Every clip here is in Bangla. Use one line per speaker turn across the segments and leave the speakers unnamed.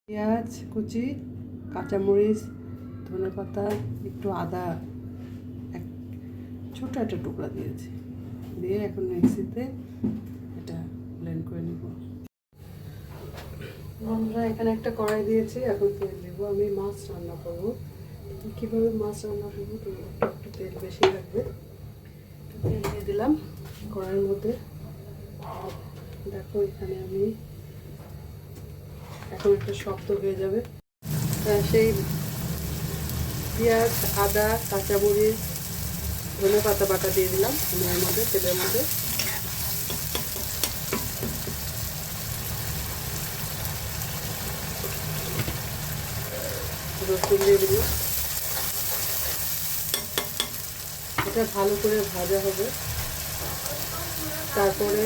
পেঁয়াজ কুচি, কাঁচামরিচ, ধনেপাতা, একটু আদা, এক ছোটো একটা টুকরা দিয়েছি, দিয়ে এখন মিক্সিতে এটা ব্লেন্ড করে নেব। আমরা এখানে একটা কড়াই দিয়েছি, এখন তেল দেবো। আমি মাছ রান্না করবো। কীভাবে মাছ রান্না করবো, তো একটু তেল বেশি লাগবে। তেল দিয়ে দিলাম কড়াইয়ের মধ্যে। দেখো এখানে আমি এখন একটা শব্দ হয়ে যাবে, সেই পেঁয়াজ, আদা, কাঁচামরিচ, ধনেপাতা বাটা দিয়ে দিলাম এর মধ্যে, তেলের মধ্যে। রসুন দিয়ে দিলাম। এটা ভালো করে ভাজা হবে। তারপরে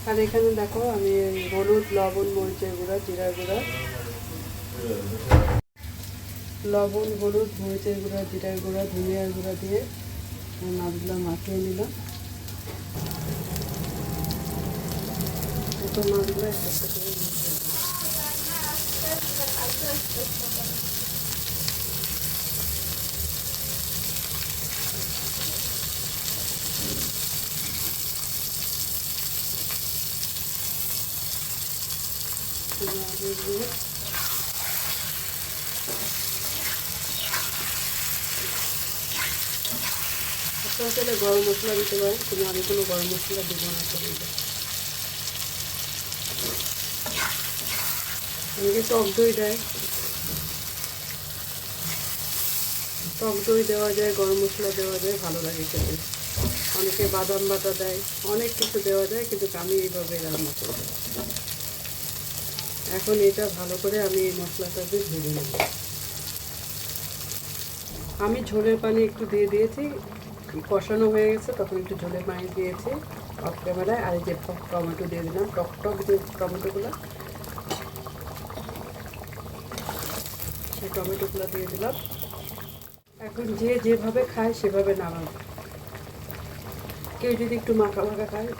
আর এখানে দেখো আমি হলুদ, লবণ, মরিচের গুঁড়া, জিরার গুঁড়া, লবণ, হলুদ, মরিচের গুঁড়া, জিরার গুঁড়া, ধনিয়ার গুঁড়া দিয়ে মাছগুলো মাখিয়ে নিলাম। এত মাছগুলো একটা করে আপনারা চাইলে গরম মশলা দিতে পারেন, কিন্তু আমি কোনো গরম মশলা দেবো না। অনেকে টক দই দেয়, টক দই দেওয়া যায়, গরম মশলা দেওয়া যায়, ভালো লাগে খেতে। অনেকে বাদাম বাটা দেয়, অনেক কিছু দেওয়া যায়, কিন্তু আমি এইভাবে রান্না করব। এখন এটা ভালো করে আমি এই মশলাটাকে ভেজে নেব। আমি ঝোলের পানি একটু দিয়ে দিয়েছি, কষানো হয়ে গেছে, তখন একটু ঝোলের পানি দিয়েছি অফ ক্যামেরায়। আর এই যে টমেটো দিয়ে দিলাম, টক টক যে টমেটোগুলো, সেই টমেটোগুলো দিয়ে দিলাম। এখন যে যেভাবে খায় সেভাবে নামাবো। কেউ যদি একটু মাখা মাখা খায়,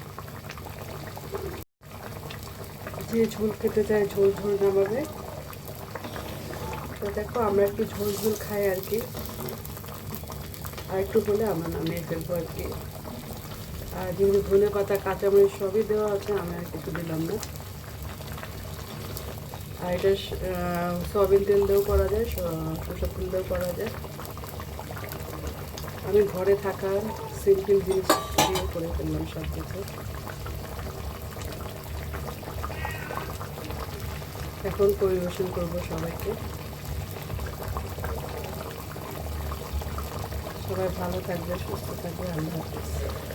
যে ঝোল খেতে চায় ঝোল ঝোল নামাবে। তো দেখো আমরা একটু ঝোল ঝোল খাই আর কি, আর একটু হলে আমরা নামিয়ে ফেলবো আর কি। আর যেহেতু ধনে পাতা, কাঁচামরিচ সবই দেওয়া আছে, আমি আর কিছু দিলাম না। আর এটা সয়াবিন তেল দিয়েও করা যায়, সরষের তেল দিয়েও করা যায়। আমি ঘরে থাকা সিম্পল জিনিস দিয়ে করে ফেললাম সব কিছু। এখন পরিবেশন করবো সবাইকে। সবাই ভালো থাকবে, সুস্থ থাকবে। আল্লাহ হাফেজ।